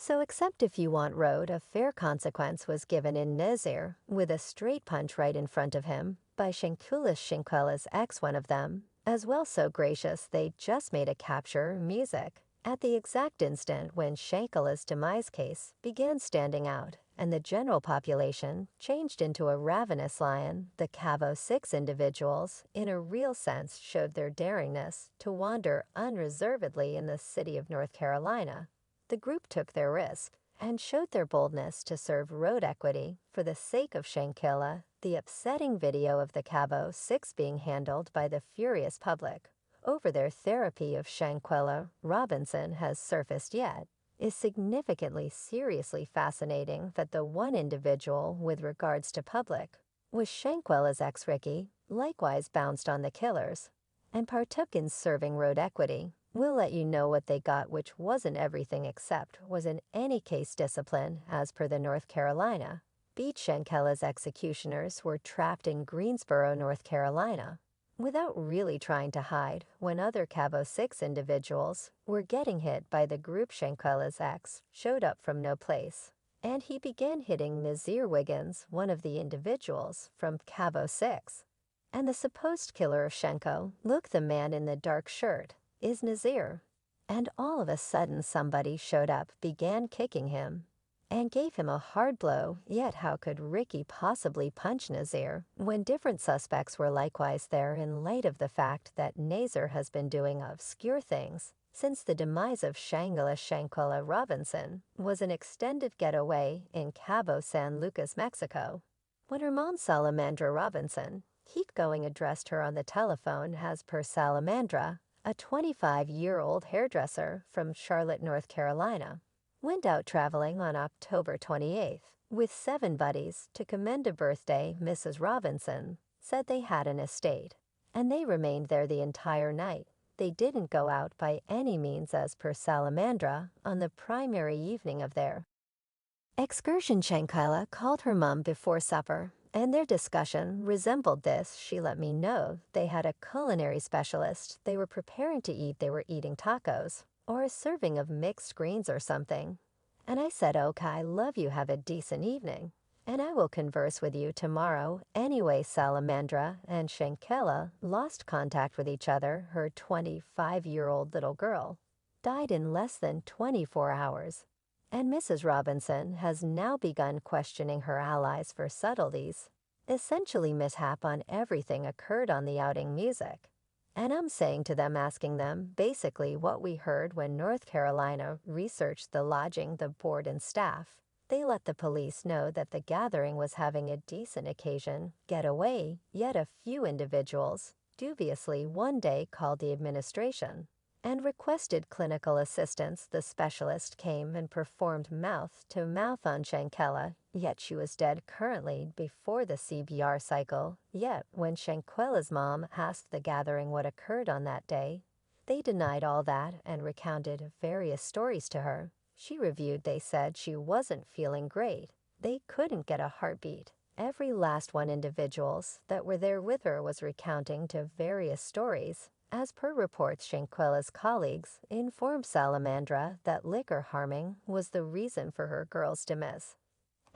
So except if you want road, a fair consequence was given in Nazir, with a straight punch right in front of him, by Shanquella's ex one of them, as well so gracious they just made a capture music. At the exact instant when Shanquella's demise case began standing out, and the general population changed into a ravenous lion, the Cabo 6 individuals, in a real sense, showed their daringness to wander unreservedly in the city of North Carolina. The group took their risk and showed their boldness to serve road equity for the sake of Shanquella, the upsetting video of the Cabo 6 being handled by the furious public over their therapy of Shanquella Robinson has surfaced yet, is significantly seriously fascinating that the one individual with regards to public was Shanquella's ex Ricky, likewise bounced on the killers, and partook in serving road equity. We'll let you know what they got, which wasn't everything except was in any case discipline as per the North Carolina. Beat Shanquella's executioners were trapped in Greensboro, North Carolina, without really trying to hide when other Cabo 6 individuals were getting hit by the group. Shanquella's ex showed up from no place, and he began hitting Nazir Wiggins, one of the individuals from Cabo 6. And the supposed killer of Shanko, look, the man in the dark shirt, is Nazir. And all of a sudden somebody showed up, began kicking him, and gave him a hard blow. Yet how could Ricky possibly punch Nazir when different suspects were likewise there, in light of the fact that Nazir has been doing obscure things since the demise of Shanquella Robinson was an extended getaway in Cabo San Lucas, Mexico. When her mom, Salamandra Robinson, going addressed her on the telephone as per Salamandra, a 25-year-old hairdresser from Charlotte, North Carolina, went out traveling on October 28th with 7 buddies to commend a birthday. Mrs. Robinson said they had an estate, and they remained there the entire night. They didn't go out by any means as per Salamandra on the primary evening of their excursion. Shanquella called her mom before supper, and their discussion resembled this. She let me know they had a culinary specialist they were preparing to eat. They were eating tacos or a serving of mixed greens or something. And I said, "Okay, I love you, have a decent evening, and I will converse with you tomorrow." Anyway, Salamandra and Shanquella lost contact with each other. Her 25-year-old little girl died in less than 24 hours. And Mrs. Robinson has now begun questioning her allies for subtleties. Essentially, mishap on everything occurred on the outing music. And I'm saying to them, asking them, basically what we heard when North Carolina researched the lodging, the board and staff. They let the police know that the gathering was having a decent occasion getaway, yet a few individuals, dubiously one day called the administration and requested clinical assistance. The specialist came and performed mouth-to-mouth on Shanquella, yet she was dead currently before the CPR cycle. Yet when Shanquella's mom asked the gathering what occurred on that day, they denied all that and recounted various stories to her. She reviewed. They said she wasn't feeling great. They couldn't get a heartbeat. Every last one individuals that were there with her was recounting to various stories. As per reports, Shanquella's colleagues informed Salamandra that liquor harming was the reason for her girl's demise.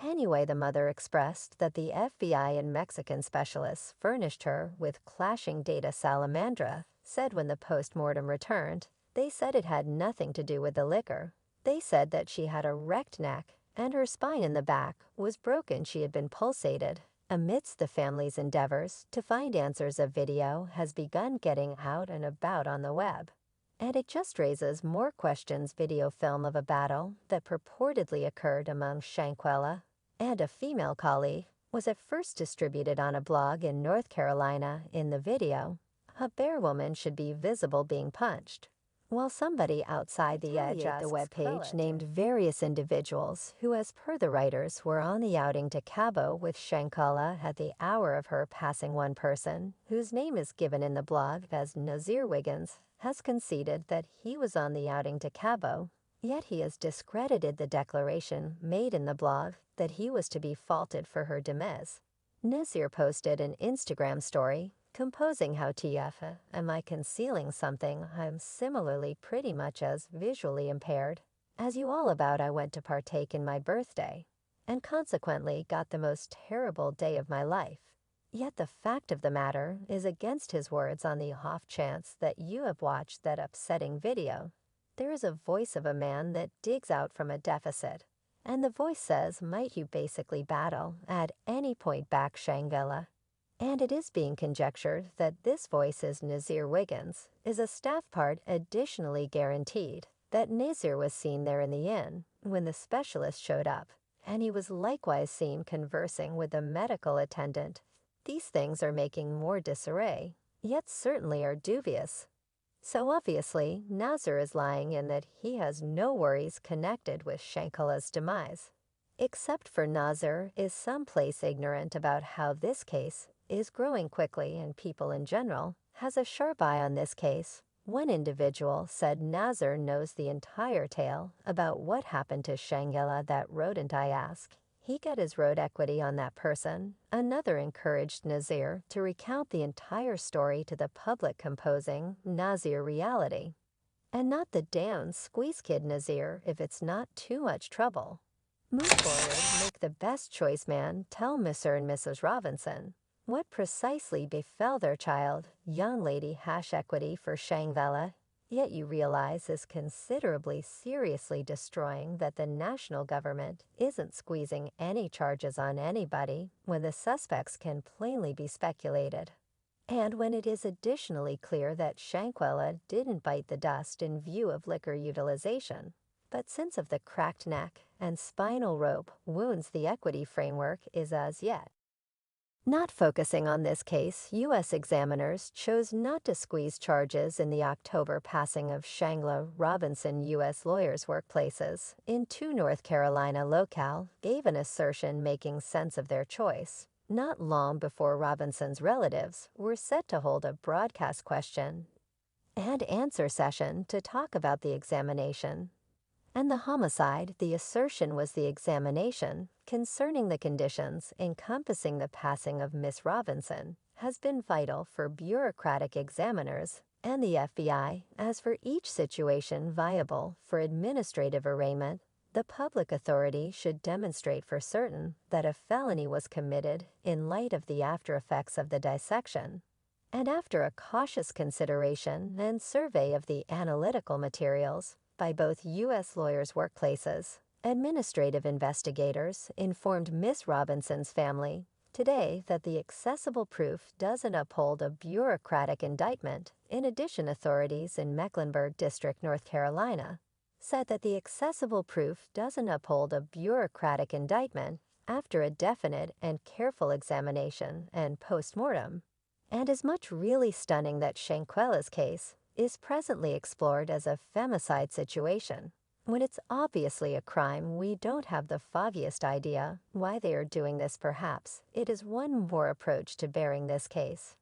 Anyway, the mother expressed that the FBI and Mexican specialists furnished her with clashing data. Salamandra said when the post-mortem returned, they said it had nothing to do with the liquor. They said that she had a wrecked neck and her spine in the back was broken. She had been pulsated. Amidst the family's endeavors to find answers, a video has begun getting out and about on the web, and it just raises more questions. Video film of a battle that purportedly occurred among Shanquella and a female colleague was at first distributed on a blog in North Carolina. In the video, a bare woman should be visible being punched, while somebody outside the edge of the webpage named various individuals who, as per the writers, were on the outing to Cabo with Shanquella at the hour of her passing. One person, whose name is given in the blog as Nazir Wiggins, has conceded that he was on the outing to Cabo, yet he has discredited the declaration made in the blog that he was to be faulted for her demise. Nazir posted an Instagram story composing, "How TF am I concealing something? I'm similarly pretty much as visually impaired As you all about, I went to partake in my birthday, and consequently got the most terrible day of my life. Yet the fact of the matter is against his words on the off chance that you have watched that upsetting video. There is a voice of a man that digs out from a deficit, and the voice says, might you basically battle at any point back Shanquella? And it is being conjectured that this voice is Nazir Wiggins, is a staff part additionally guaranteed that Nazir was seen there in the inn when the specialist showed up, and he was likewise seen conversing with the medical attendant. These things are making more disarray, yet certainly are dubious. So obviously, Nazir is lying in that he has no worries connected with Shanquella's demise. Except for Nazir is someplace ignorant about how this case is growing quickly, and people in general has a sharp eye on this case. One individual said Nazir knows the entire tale about what happened to Shanquella, that rodent I ask. He got his road equity on that person. Another encouraged Nazir to recount the entire story to the public, composing Nazir reality. And not the damn squeeze kid Nazir if it's not too much trouble. Move forward, make the best choice, man. Tell Mr. and Mrs. Robinson what precisely befell their child, young lady hash equity for Shanquella. Yet you realize is considerably seriously destroying that the national government isn't squeezing any charges on anybody when the suspects can plainly be speculated. And when it is additionally clear that Shanquella didn't bite the dust in view of liquor utilization, but since of the cracked neck and spinal rope wounds the equity framework is as yet. Not focusing on this case, U.S. examiners chose not to squeeze charges in the October passing of Shanquella Robinson. U.S. lawyers' workplaces in 2 North Carolina locale gave an assertion making sense of their choice, not long before Robinson's relatives were set to hold a broadcast question and answer session to talk about the examination. And the homicide, the assertion was the examination concerning the conditions encompassing the passing of Miss Robinson, has been vital for bureaucratic examiners and the FBI, as for each situation viable for administrative arraignment. The public authority should demonstrate for certain that a felony was committed in light of the after effects of the dissection. And after a cautious consideration and survey of the analytical materials by both U.S. lawyers' workplaces, administrative investigators informed Miss Robinson's family today that the accessible proof doesn't uphold a bureaucratic indictment. In addition, authorities in Mecklenburg District, North Carolina, said that the accessible proof doesn't uphold a bureaucratic indictment after a definite and careful examination and post-mortem, and is much really stunning that Shanquella's case is presently explored as a femicide situation. When it's obviously a crime, we don't have the foggiest idea why they are doing this. Perhaps it is one more approach to bearing this case.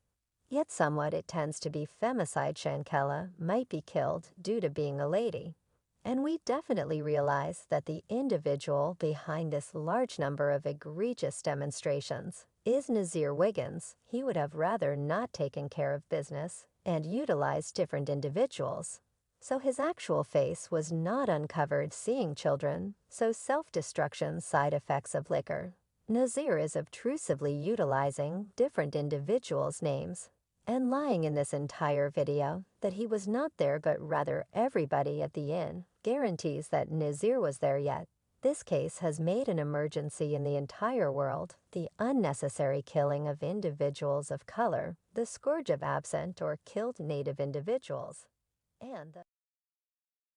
Yet somewhat it tends to be femicide. Shanquella might be killed due to being a lady. And we definitely realize that the individual behind this large number of egregious demonstrations is Nazir Wiggins. He would have rather not taken care of business and utilized different individuals. So his actual face was not uncovered seeing children, so self-destruction side effects of liquor. Nazir is obtrusively utilizing different individuals' names and lying in this entire video that he was not there, but rather everybody at the inn guarantees that Nazir was there. Yet this case has made an emergency in the entire world: the unnecessary killing of individuals of color, the scourge of absent or killed Native individuals, and the